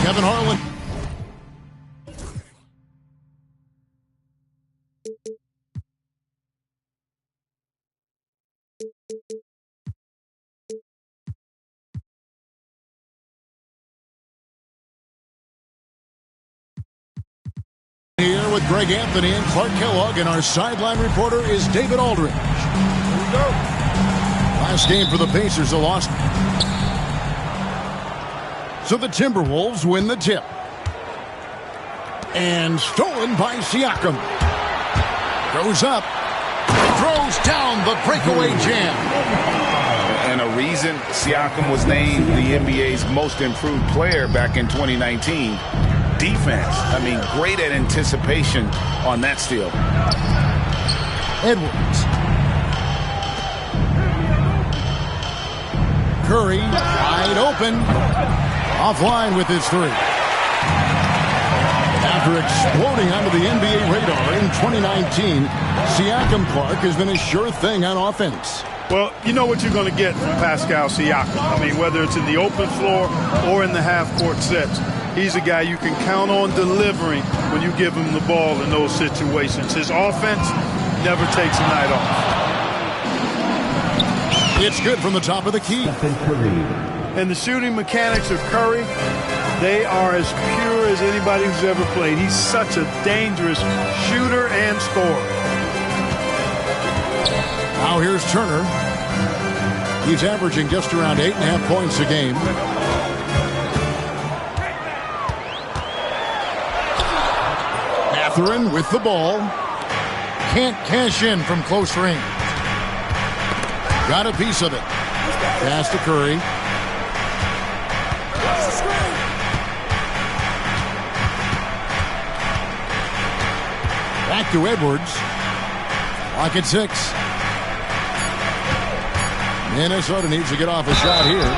Kevin Harlan. Here with Greg Anthony and Clark Kellogg, and our sideline reporter is David Aldridge. Here we go. Last game for the Pacers, a loss. So the Timberwolves win the tip. And stolen by Siakam. Goes up. Throws down the breakaway jam. And a reason Siakam was named the NBA's most improved player back in 2019. Defense. I mean, great at anticipation on that steal. Edwards. Curry wide open. Offline with his three. After exploding onto the NBA radar in 2019, Siakam, Clark, has been a sure thing on offense. Well, you know what you're going to get from Pascal Siakam. I mean, whether it's in the open floor or in the half-court sets, he's a guy you can count on delivering when you give him the ball in those situations. His offense never takes a night off. It's good from the top of the key. And the shooting mechanics of Curry, they are as pure as anybody who's ever played. He's such a dangerous shooter and scorer. Now here's Turner. He's averaging just around 8.5 points a game. Mathurin with the ball. Can't cash in from close range. Got a piece of it. Pass to Curry. Back to Edwards. Clock at 6. Minnesota needs to get off a shot here.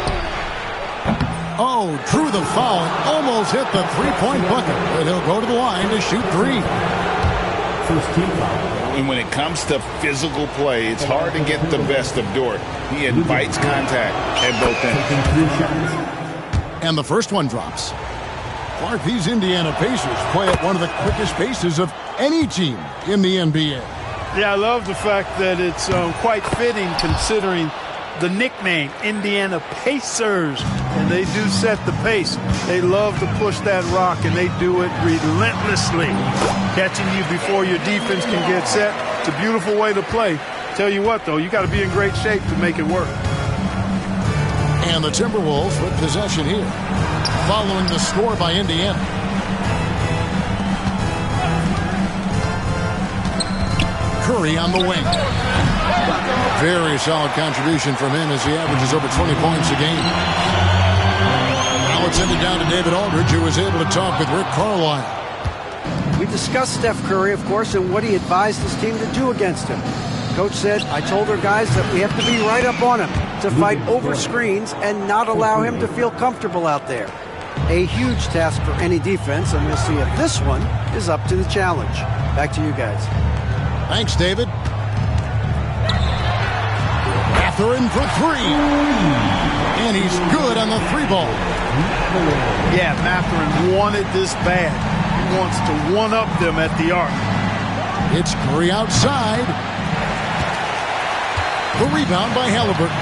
Oh, drew the foul. Almost hit the three-point bucket. But he'll go to the line to shoot three. First team foul. And when it comes to physical play, it's hard to get the best of Dort. He invites contact at both ends. And the first one drops. Clark, these Indiana Pacers play at one of the quickest paces of any team in the NBA. Yeah, I love the fact that it's quite fitting considering the nickname, Indiana Pacers. And they do set the pace. They love to push that rock, and they do it relentlessly. Catching you before your defense can get set. It's a beautiful way to play. Tell you what, though, you got to be in great shape to make it work. And the Timberwolves with possession here, following the score by Indiana. Curry on the wing. Very solid contribution from him as he averages over 20 points a game. Now let's send it down to David Aldridge, who was able to talk with Rick Carlisle. We discussed Steph Curry, of course, and what he advised his team to do against him. Coach said, I told our guys that we have to be right up on him to fight over screens and not allow him to feel comfortable out there. A huge task for any defense, and we'll see if this one is up to the challenge. Back to you guys. Thanks, David. Mathurin for three. And he's good on the three ball. Yeah, Mathurin wanted this bad. He wants to one-up them at the arc. It's Curry outside. The rebound by Halliburton.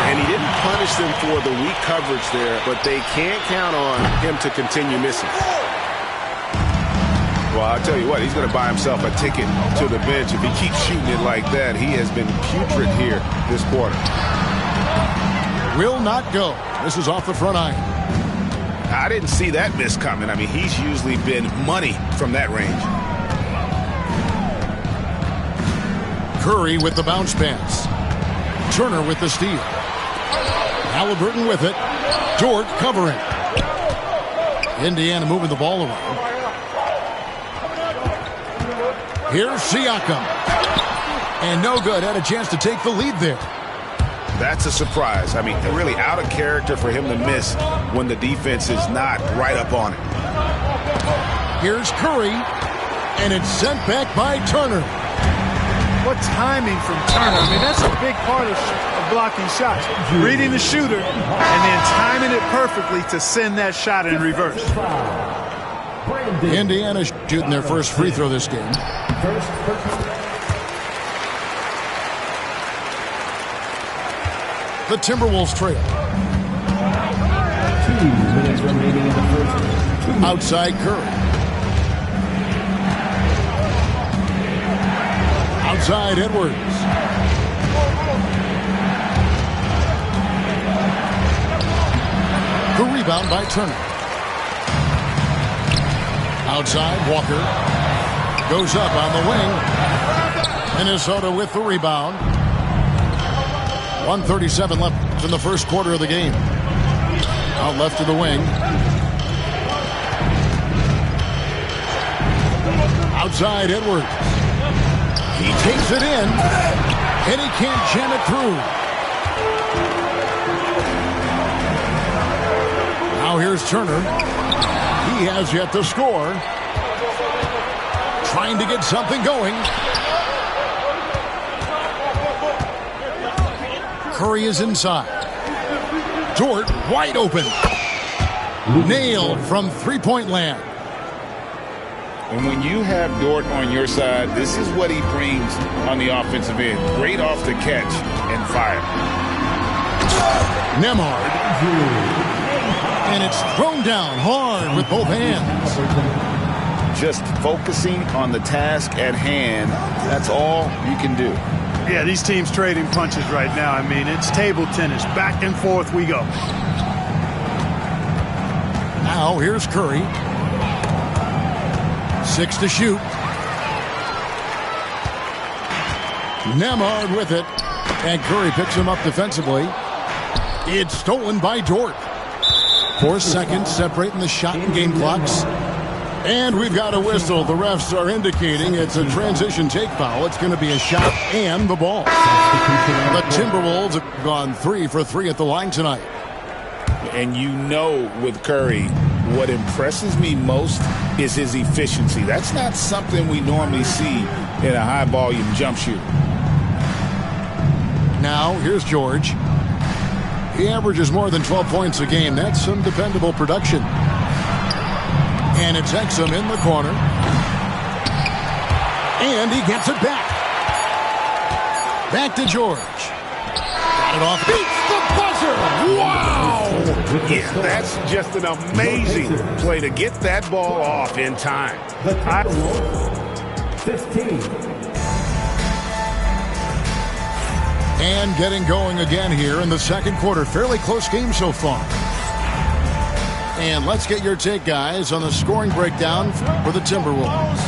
And he didn't punish them for the weak coverage there, but they can't count on him to continue missing. Well, I'll tell you what, he's going to buy himself a ticket to the bench. If he keeps shooting it like that, he has been putrid here this quarter. Will not go. This is off the front iron. I didn't see that miss coming. I mean, he's usually been money from that range. Curry with the bounce pass. Turner with the steal. Halliburton with it. Dort covering. Indiana moving the ball around. Here's Siakam. And no good. Had a chance to take the lead there. That's a surprise. I mean, really out of character for him to miss when the defense is not right up on it. Here's Curry. And it's sent back by Turner. What timing from Turner. I mean, that's a big part of blocking shots, reading the shooter, and then timing it perfectly to send that shot in reverse. Indiana shooting their first free throw this game. The Timberwolves trail. 2 minutes remaining in the first. Outside Curry. Outside Edwards. The rebound by Turner. Outside Walker. Goes up on the wing. Minnesota with the rebound. 1:37 left in the first quarter of the game. Out left of the wing. Outside Edwards. He takes it in, and he can't jam it through. Now here's Turner. He has yet to score. Trying to get something going. Curry is inside. Dort wide open. Nailed from three-point land. And when you have Dort on your side, this is what he brings on the offensive end. Great off the catch and fire. Nembhard. And it's thrown down hard with both hands. Just focusing on the task at hand, that's all you can do. Yeah, these teams trading punches right now. I mean, it's table tennis. Back and forth we go. Now here's Curry. 6 to shoot. Nembhard with it. And Curry picks him up defensively. It's stolen by Dort. 4 seconds separating the shot and game clocks. And we've got a whistle. The refs are indicating it's a transition take foul. It's going to be a shot and the ball. The Timberwolves have gone 3 for 3 at the line tonight. And you know with Curry, what impresses me most is his efficiency. That's not something we normally see in a high-volume jump shooter. Now, here's George. He averages more than 12 points a game. That's some dependable production. And it's Exum in the corner. And he gets it back. Back to George. Got it off. Beats the buzzer. Wow! Yeah, that's just an amazing play to get that ball off in time. 15. And getting going again here in the second quarter. Fairly close game so far. And let's get your take, guys, on the scoring breakdown for the Timberwolves.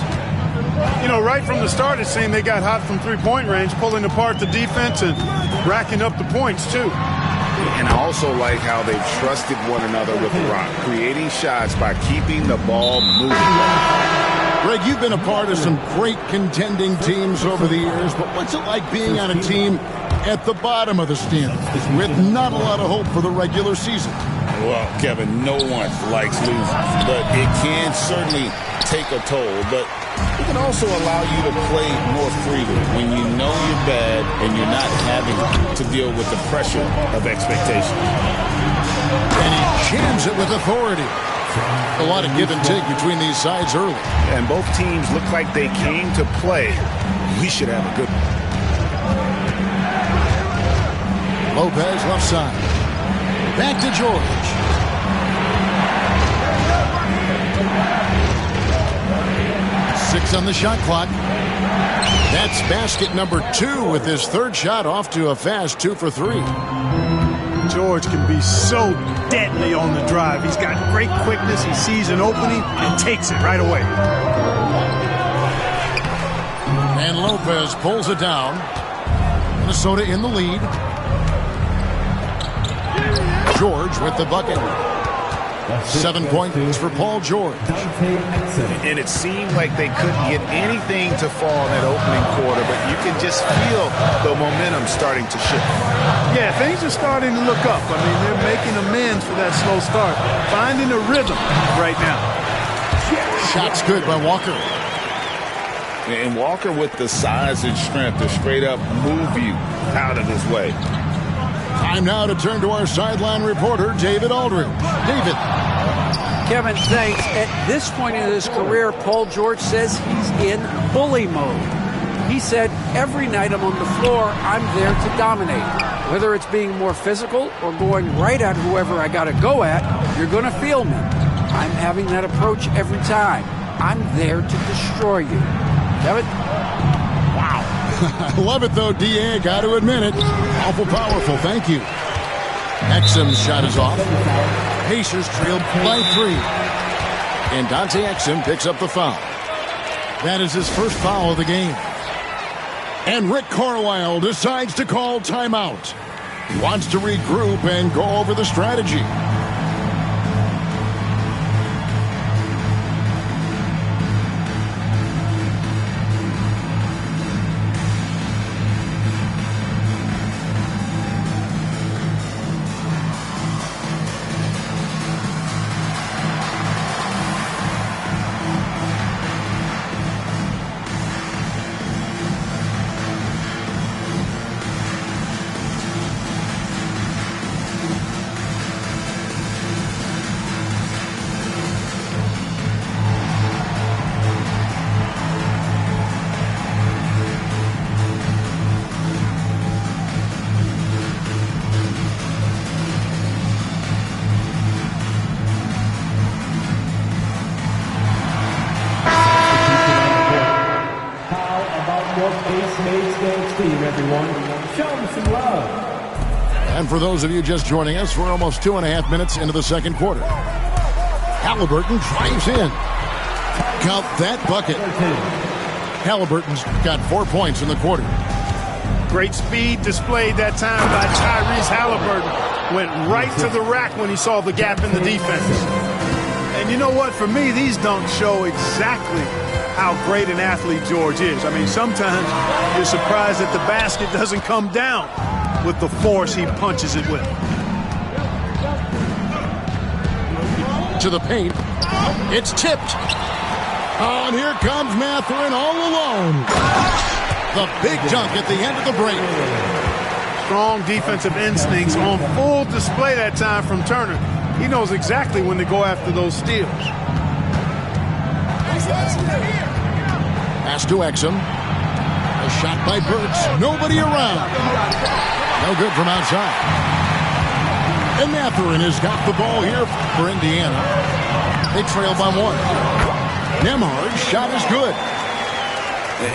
You know, right from the start, it seemed they got hot from three-point range, pulling apart the defense and racking up the points, too. And I also like how they've trusted one another with the rock, creating shots by keeping the ball moving. Greg, you've been a part of some great contending teams over the years, but what's it like being on a team at the bottom of the standings with not a lot of hope for the regular season? Well, Kevin, no one likes losing, but it can certainly take a toll. But it can also allow you to play more freely when you know you're bad and you're not having to deal with the pressure of expectation. And he jams it with authority. A lot of give and take between these sides early. And both teams look like they came to play. We should have a good one. Lopez left side. Back to George. Six on the shot clock. That's basket number 2 with his third shot off to a fast 2 for 3. George can be so deadly on the drive. He's got great quickness. He sees an opening and takes it right away. And Lopez pulls it down. Minnesota in the lead. George with the bucket. 7 points for Paul George. And it seemed like they couldn't get anything to fall in that opening quarter, but you can just feel the momentum starting to shift. Yeah, things are starting to look up. I mean, they're making amends for that slow start. Finding a rhythm right now. Shot's good by Walker. And Walker with the size and strength to straight up move you out of his way. Time now to turn to our sideline reporter, David Aldridge. David. Kevin, thanks. At this point in his career, Paul George says he's in bully mode. He said, every night I'm on the floor, I'm there to dominate. Whether it's being more physical or going right at whoever I got to go at, you're going to feel me. I'm having that approach every time. I'm there to destroy you. Kevin? Wow. I love it, though, D.A. Got to admit it. Awful powerful. Thank you. Exum's shot is off. Pacers trailed by 3. And Dante Exum picks up the foul. That is his first foul of the game. And Rick Carlisle decides to call timeout. He wants to regroup and go over the strategy. And for those of you just joining us, we're almost 2.5 minutes into the second quarter. Halliburton drives in. Count that bucket. Halliburton's got 4 points in the quarter. Great speed displayed that time by Tyrese Halliburton. Went right to the rack when he saw the gap in the defense. And you know what? For me, these dunks show exactly how great an athlete George is. I mean, sometimes you're surprised that the basket doesn't come down with the force he punches it with. To the paint. It's tipped. Oh, and here comes Mathurin all alone. The big dunk at the end of the break. Strong defensive instincts on full display that time from Turner. He knows exactly when to go after those steals. Pass to Exum. A shot by Burks. Nobody around. No good from outside. And Mathurin has got the ball here for Indiana. They trail by 1. Nembhard's shot is good.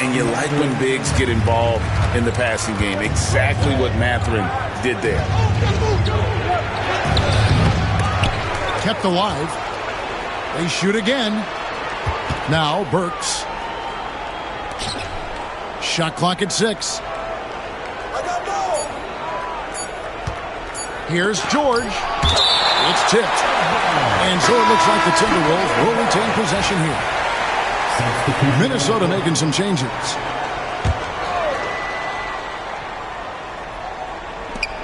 And you like when bigs get involved in the passing game. Exactly what Mathurin did there. Kept alive. They shoot again. Now Burks. Shot clock at 6. Here's George. It's tipped. And so it looks like the Timberwolves will retain possession here. Minnesota making some changes.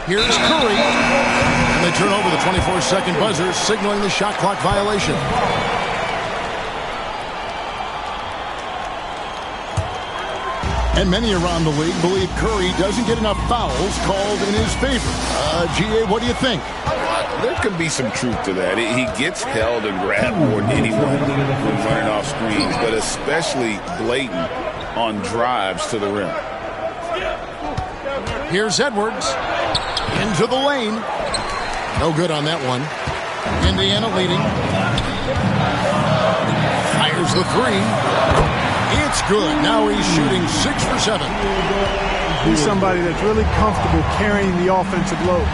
Here's Curry. And they turn over the 24-second buzzer, signaling the shot clock violation. And many around the league believe Curry doesn't get enough fouls called in his favor. G.A., what do you think? There could be some truth to that. He gets held and grabbed more than anyone when running off screens, but especially blatant on drives to the rim. Here's Edwards. Into the lane. No good on that one. Indiana leading. Fires the 3. It's good. Now he's shooting 6 for 7. He's somebody that's really comfortable carrying the offensive load.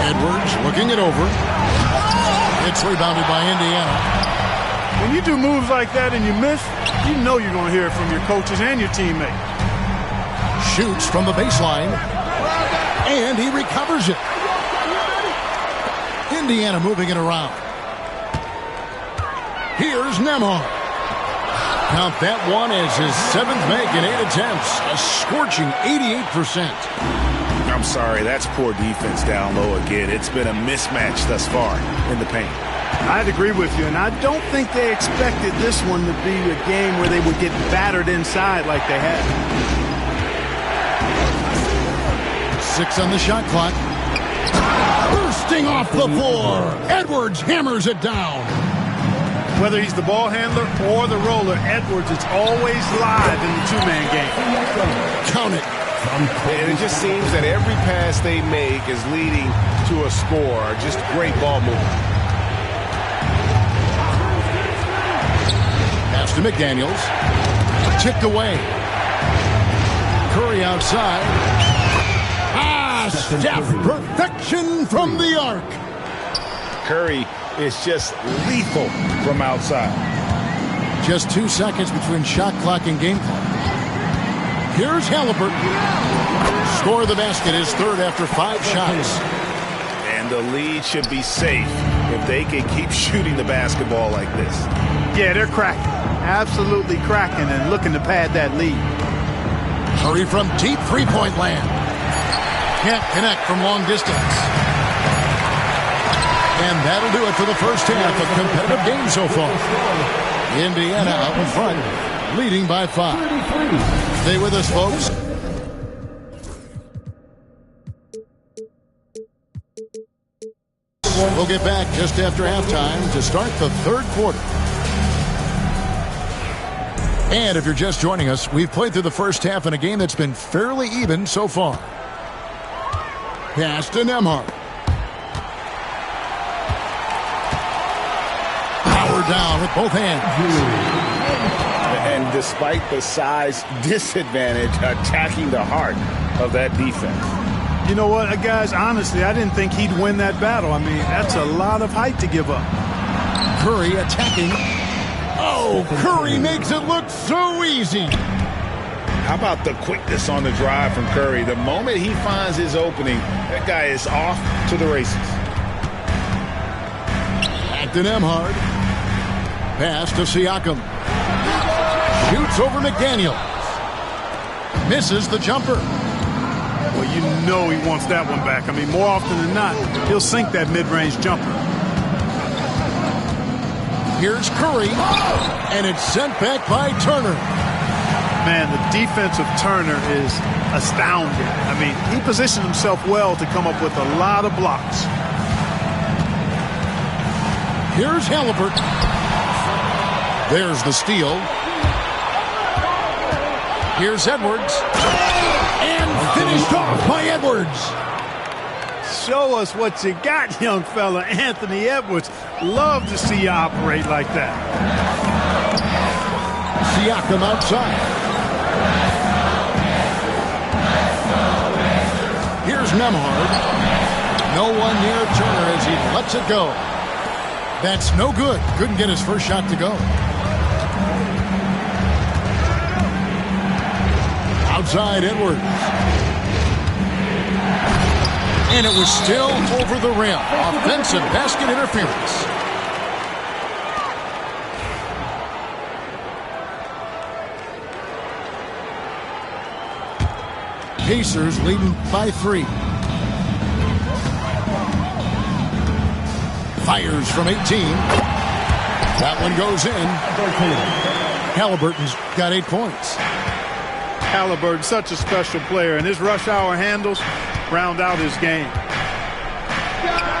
Edwards looking it over. It's rebounded by Indiana. When you do moves like that and you miss, you know you're going to hear it from your coaches and your teammates. Shoots from the baseline. And he recovers it. Indiana moving it around. Here's Nembhard. Count that one as his 7th make in 8 attempts. A scorching 88%. I'm sorry, that's poor defense down low again. It's been a mismatch thus far in the paint. I'd agree with you, and I don't think they expected this one to be a game where they would get battered inside like they had. 6 on the shot clock. Bursting off the floor. Edwards hammers it down. Whether he's the ball handler or the roller, Edwards is always live in the two-man game. Count it. And it just seems that every pass they make is leading to a score. Just great ball movement. Pass to McDaniels. Tipped away. Curry outside. Steph, perfection from the arc. Curry is just lethal from outside. Just 2 seconds between shot clock and game clock. Here's Halliburton. Score of the basket, his third after 5 shots. And the lead should be safe if they can keep shooting the basketball like this. Yeah, they're cracking. Absolutely cracking and looking to pad that lead. Curry from deep three-point land. Can't connect from long distance. And that'll do it for the first half of competitive game so far. Indiana out in front, leading by 5. Stay with us, folks. We'll get back just after halftime to start the third quarter. And if you're just joining us, we've played through the first half in a game that's been fairly even so far. Pass to Nembhard. Power down with both hands. And despite the size disadvantage, attacking the heart of that defense. You know what, guys, honestly, I didn't think he'd win that battle. I mean, that's a lot of height to give up. Curry attacking. Oh, Curry makes it look so easy. How about the quickness on the drive from Curry? The moment he finds his opening, that guy is off to the races. Back to Nembhard. Pass to Siakam. Shoots over McDaniels. Misses the jumper. Well, you know he wants that one back. I mean, more often than not, he'll sink that mid-range jumper. Here's Curry, and it's sent back by Turner. Man, the defense of Turner is astounding. I mean, he positioned himself well to come up with a lot of blocks. Here's Halliburton. There's the steal. Here's Edwards. And finished off by Edwards. Show us what you got, young fella. Anthony Edwards. Love to see you operate like that. Siakam outside. Here's Nembhard. No one near Turner as he lets it go. That's no good. Couldn't get his first shot to go. Outside Edwards. And it was still over the rim. Offensive basket interference. Pacers leading by 3. Fires from 18. That one goes in. Halliburton's got 8 points. Halliburton, such a special player, and his rush hour handles round out his game.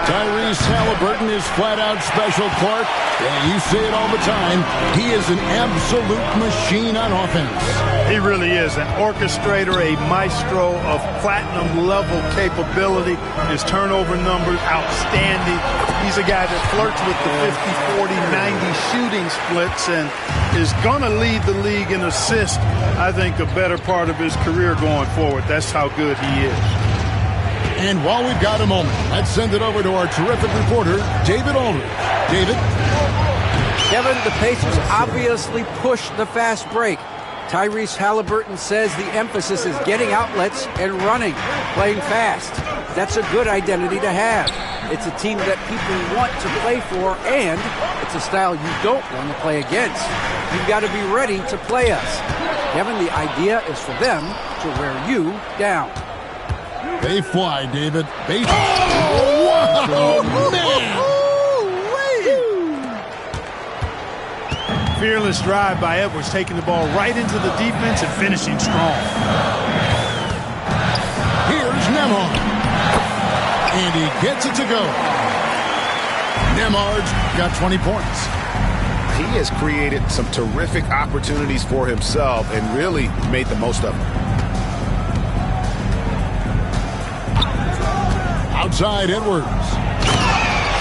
Tyrese Halliburton is flat-out special, Clark. Yeah, you say it all the time. He is an absolute machine on offense. He really is an orchestrator, a maestro of platinum-level capability. His turnover numbers, outstanding. He's a guy that flirts with the 50, 40, 90 shooting splits and is going to lead the league in assists, I think, a better part of his career going forward. That's how good he is. And while we've got a moment, let's send it over to our terrific reporter, David Aldridge. David? Kevin, the Pacers obviously push the fast break. Tyrese Halliburton says the emphasis is getting outlets and running, playing fast. That's a good identity to have. It's a team that people want to play for, and it's a style you don't want to play against. You've got to be ready to play us. Kevin, the idea is for them to wear you down. They fly, David. They... Oh, wow, man! Fearless drive by Edwards, taking the ball right into the defense and finishing strong. Here's Nembhard. Nembhard. And he gets it to go. Nembhard's got 20 points. He has created some terrific opportunities for himself and really made the most of them. Outside Edwards.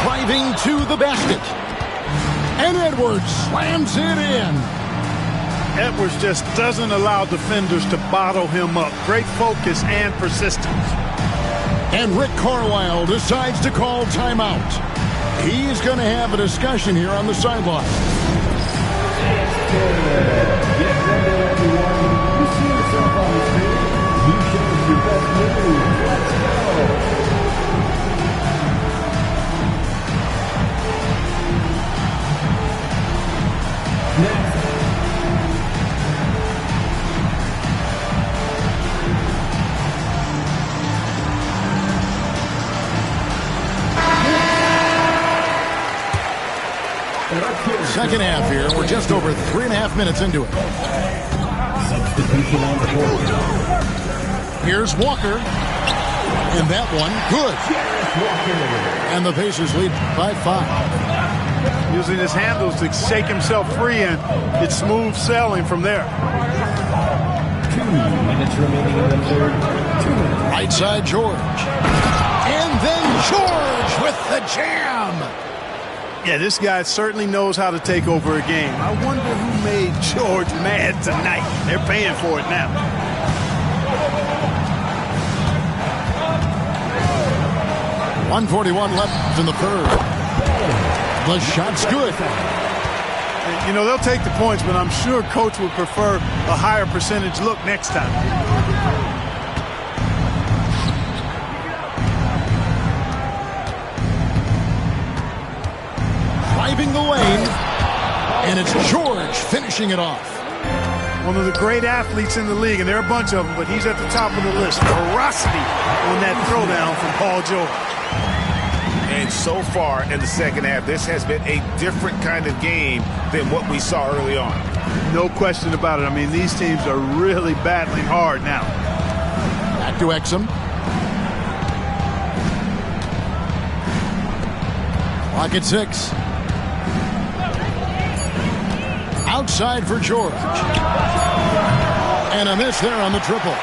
Driving to the basket. And Edwards slams it in. Edwards just doesn't allow defenders to bottle him up. Great focus and persistence. And Rick Carlisle decides to call timeout. He's going to have a discussion here on the sideline. Get ready, everyone. You see yourself on the screen. You showed your best move. Let's go. Next. Second half here. We're just over 3.5 minutes into it. Substitution on the board. Here's Walker. And that one, good. And the Pacers lead by 5. Using his handles to shake himself free, and it's smooth sailing from there. 2 minutes remaining in the third. 2 minutes. Right side, George. And then George with the jam. Yeah, this guy certainly knows how to take over a game. I wonder who made George mad tonight. They're paying for it now. .141 left in the third. The shot's good. You know, they'll take the points, but I'm sure Coach would prefer a higher percentage look next time. Driving the lane, and it's George finishing it off. One of the great athletes in the league, and there are a bunch of them, but he's at the top of the list. Ferocity on that throwdown from Paul George. And so far in the second half, this has been a different kind of game than what we saw early on. No question about it. I mean, these teams are really battling hard now. Back to Exum. Clock at 6. Outside for George. And a miss there on the triple.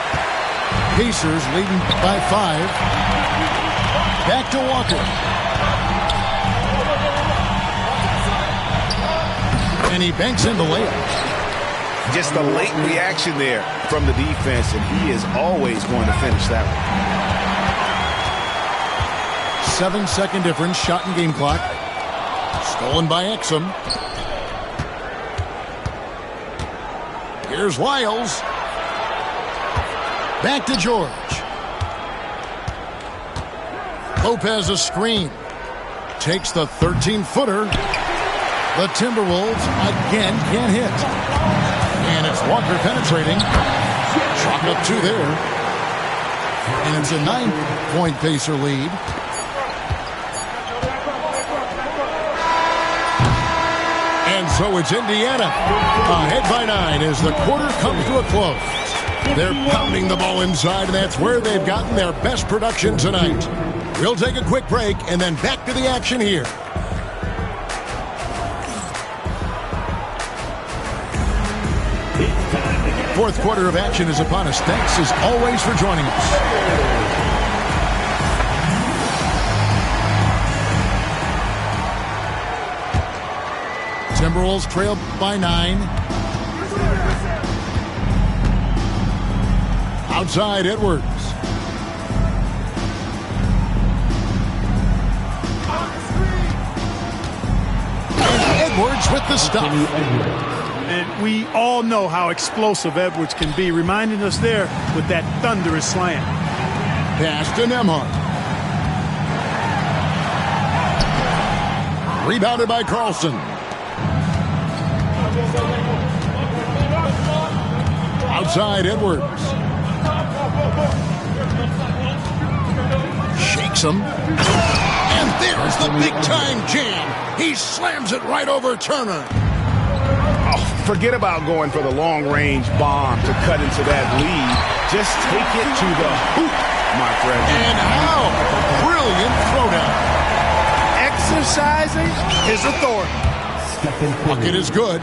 Pacers leading by 5. Back to Walker. And he banks in the layup. Just a late reaction there from the defense, and he is always going to finish that one. 7-second difference, shot and game clock. Stolen by Exum. Here's Lyles. Back to George. Lopez a screen. Takes the 13-footer. The Timberwolves again can't hit. And it's Walker penetrating. Chalk up 2 there. And it's a 9-point Pacer lead. And so it's Indiana ahead by 9 as the quarter comes to a close. They're pounding the ball inside, and that's where they've gotten their best production tonight. We'll take a quick break and then back to the action here. Fourth quarter of action is upon us. Thanks as always for joining us. Timberwolves trail by 9. Outside Edwards. And Edwards with the stop. And we all know how explosive Edwards can be, reminding us there with that thunderous slam. Pass to Nembhard. Rebounded by Carlson. Outside Edwards. Shakes him. And there's the big-time jam. He slams it right over Turner. Oh, forget about going for the long-range bomb to cut into that lead. Just take it to the hoop. my friend. And how brilliant throwdown. Exercising his authority. Bucket is good.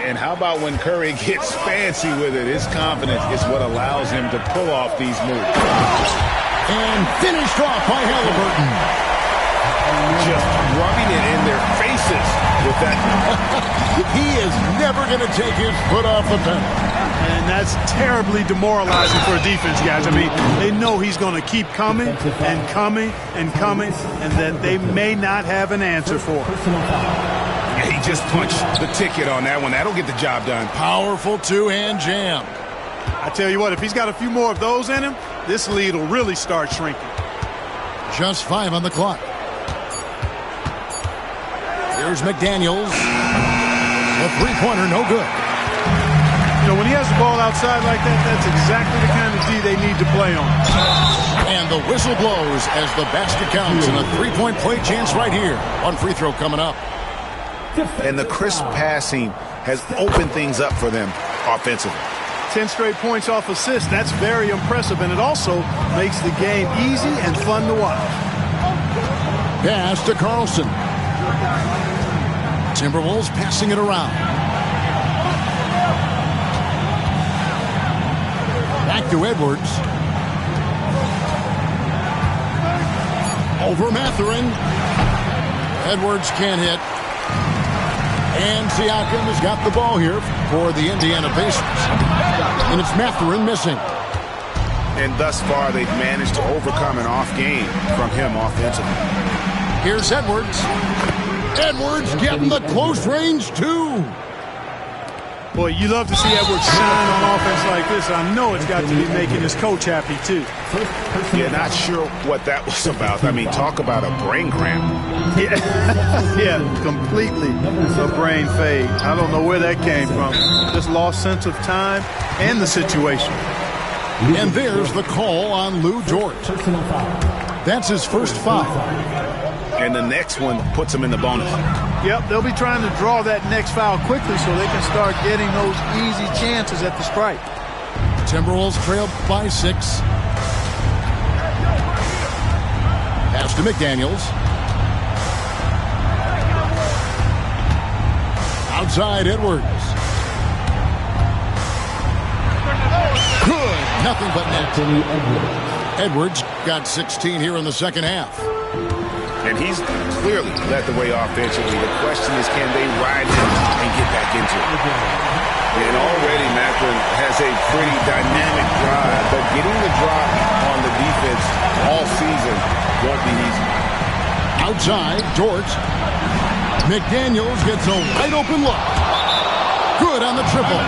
And how about when Curry gets fancy with it? His confidence is what allows him to pull off these moves. And finished off by Halliburton. Just rubbing it in their faces with that. He is never going to take his foot off the pedal. And that's terribly demoralizing for a defense, guys. I mean, they know he's going to keep coming and coming and coming, and that they may not have an answer for it. He just punched the ticket on that one. That'll get the job done. Powerful two-hand jam. I tell you what, if he's got a few more of those in him, this lead will really start shrinking. Just 5 on the clock. Here's McDaniels. The three-pointer, no good. You know, when he has the ball outside like that, that's exactly the kind of D they need to play on. And the whistle blows as the basket counts, and a three-point play chance right here. One free throw coming up. And the crisp passing has opened things up for them offensively. 10 straight points off assists. That's very impressive, and it also makes the game easy and fun to watch. Pass to Carlson. Timberwolves passing it around. Back to Edwards. Over Mathurin. Edwards can't hit. And Siakam has got the ball here for the Indiana Pacers. And it's Mathurin missing. And thus far, they've managed to overcome an off game from him offensively. Here's Edwards. Edwards getting the close range, too. Boy, you love to see Edwards shine on offense like this. I know it's got to be making his coach happy, too. Yeah, not sure what that was about. I mean, talk about a brain cramp. Yeah, completely a brain fade. I don't know where that came from. Just lost sense of time and the situation. And there's the call on Lou Dort. That's his first foul. And the next one puts him in the bonus. Yep, they'll be trying to draw that next foul quickly so they can start getting those easy chances at the stripe. Timberwolves trail by 6. Pass to McDaniels. Outside Edwards. Good. Nothing but net. Edwards got 16 here in the second half. And he's clearly led the way offensively. The question is, can they ride him and get back into it? And already Mathurin has a pretty dynamic drive, but getting the drop on the defense all season won't be easy. Outside, Dort. McDaniels gets a wide open look. Good on the triple.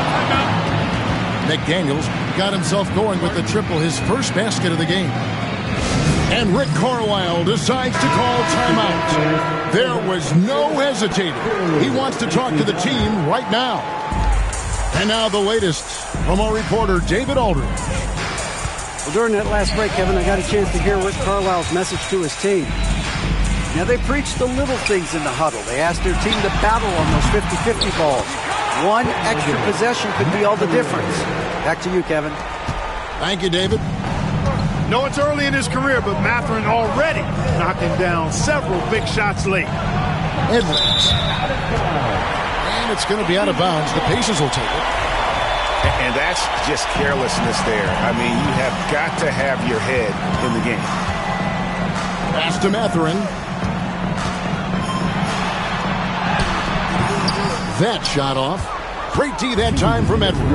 McDaniels got himself going with the triple, his first basket of the game. And Rick Carlisle decides to call timeout. There was no hesitating. He wants to talk to the team right now. And now the latest from our reporter, David Aldridge. Well, during that last break, Kevin, I got a chance to hear Rick Carlisle's message to his team. Now, they preached the little things in the huddle. They asked their team to battle on those 50-50 balls. One extra possession could be all the difference. Back to you, Kevin. Thank you, David. No, it's early in his career, but Mathurin already knocking down several big shots late. Edwards. And it's going to be out of bounds. The Pacers will take it. And that's just carelessness there. I mean, you have got to have your head in the game. Pass to Mathurin. That shot off. Great D that time from Edwards.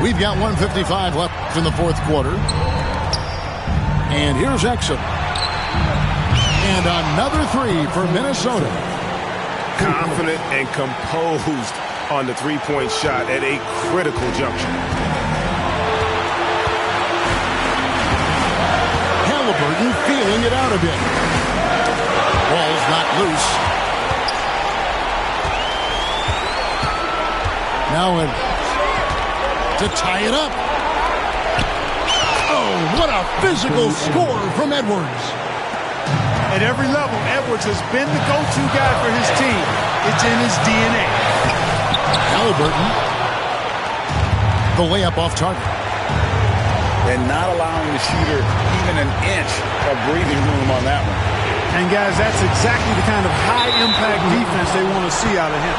We've got 1:55 left in the fourth quarter. And here's Exum. And another three for Minnesota. Confident and composed on the three-point shot at a critical juncture. Halliburton feeling it out a bit. Ball's not loose. Now Edwards to tie it up. Oh, what a physical score from Edwards. At every level, Edwards has been the go-to guy for his team. It's in his DNA. Halliburton The layup off target. And not allowing the shooter even an inch of breathing room on that one. And, guys, that's exactly the kind of high-impact defense they want to see out of him.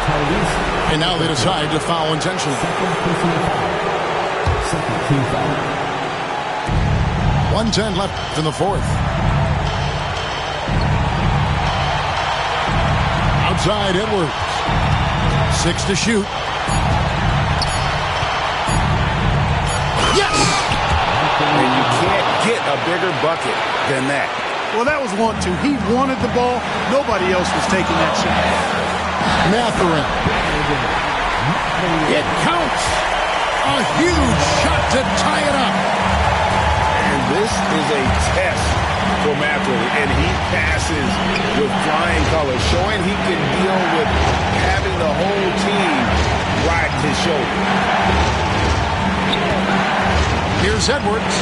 And now they decide to foul intentionally. Second team foul. 1:10 left in the fourth. Outside Edwards. 6 to shoot. Yes! And you can't get a bigger bucket than that. Well, that was 1-2. He wanted the ball. Nobody else was taking that shot. Mathurin. It counts. A huge shot to tie it up. And this is a test for Mathurin, and he passes with flying colors, showing he can deal with having the whole team ride his shoulder. Here's Edwards.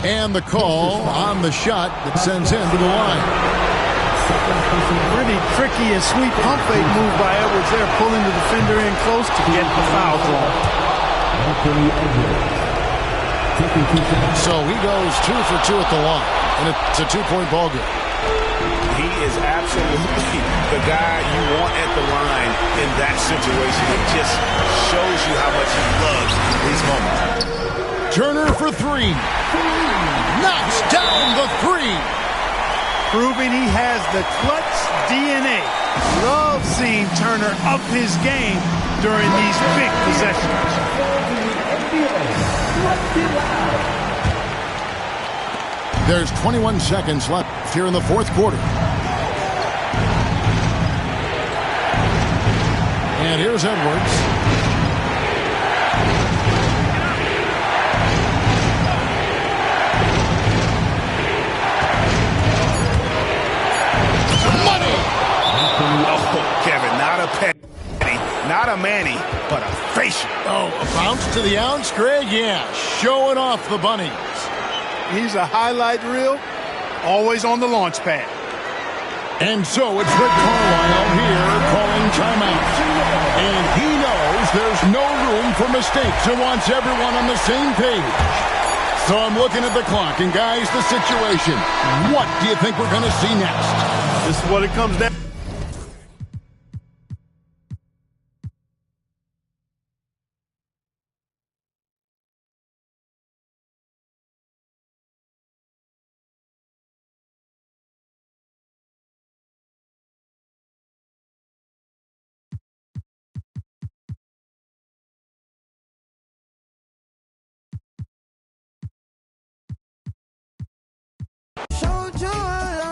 And the call on the shot that sends him to the line. Pretty tricky and sweet pump fake move by Edwards there, pulling the defender in close to get the foul drawn. So he goes 2 for 2 at the line, and it's a 2-point ball game. He is absolutely the guy you want at the line in that situation. It just shows you how much he loves these moments. Turner for 3. Knocks down the 3. Proving he has the clutch DNA. Love seeing Turner up his game during these big possessions. There's 21 seconds left here in the fourth quarter. And here's Edwards. Kevin, not a penny, not a Manny, but a facial. Oh, a bounce to the ounce, Greg? Yeah, showing off the bunnies. He's a highlight reel, always on the launch pad. And so it's Rick Carlisle here calling timeout. And he knows there's no room for mistakes and wants everyone on the same page. So I'm looking at the clock, and guys, the situation. What do you think we're going to see next? This is what it comes down to. So joy.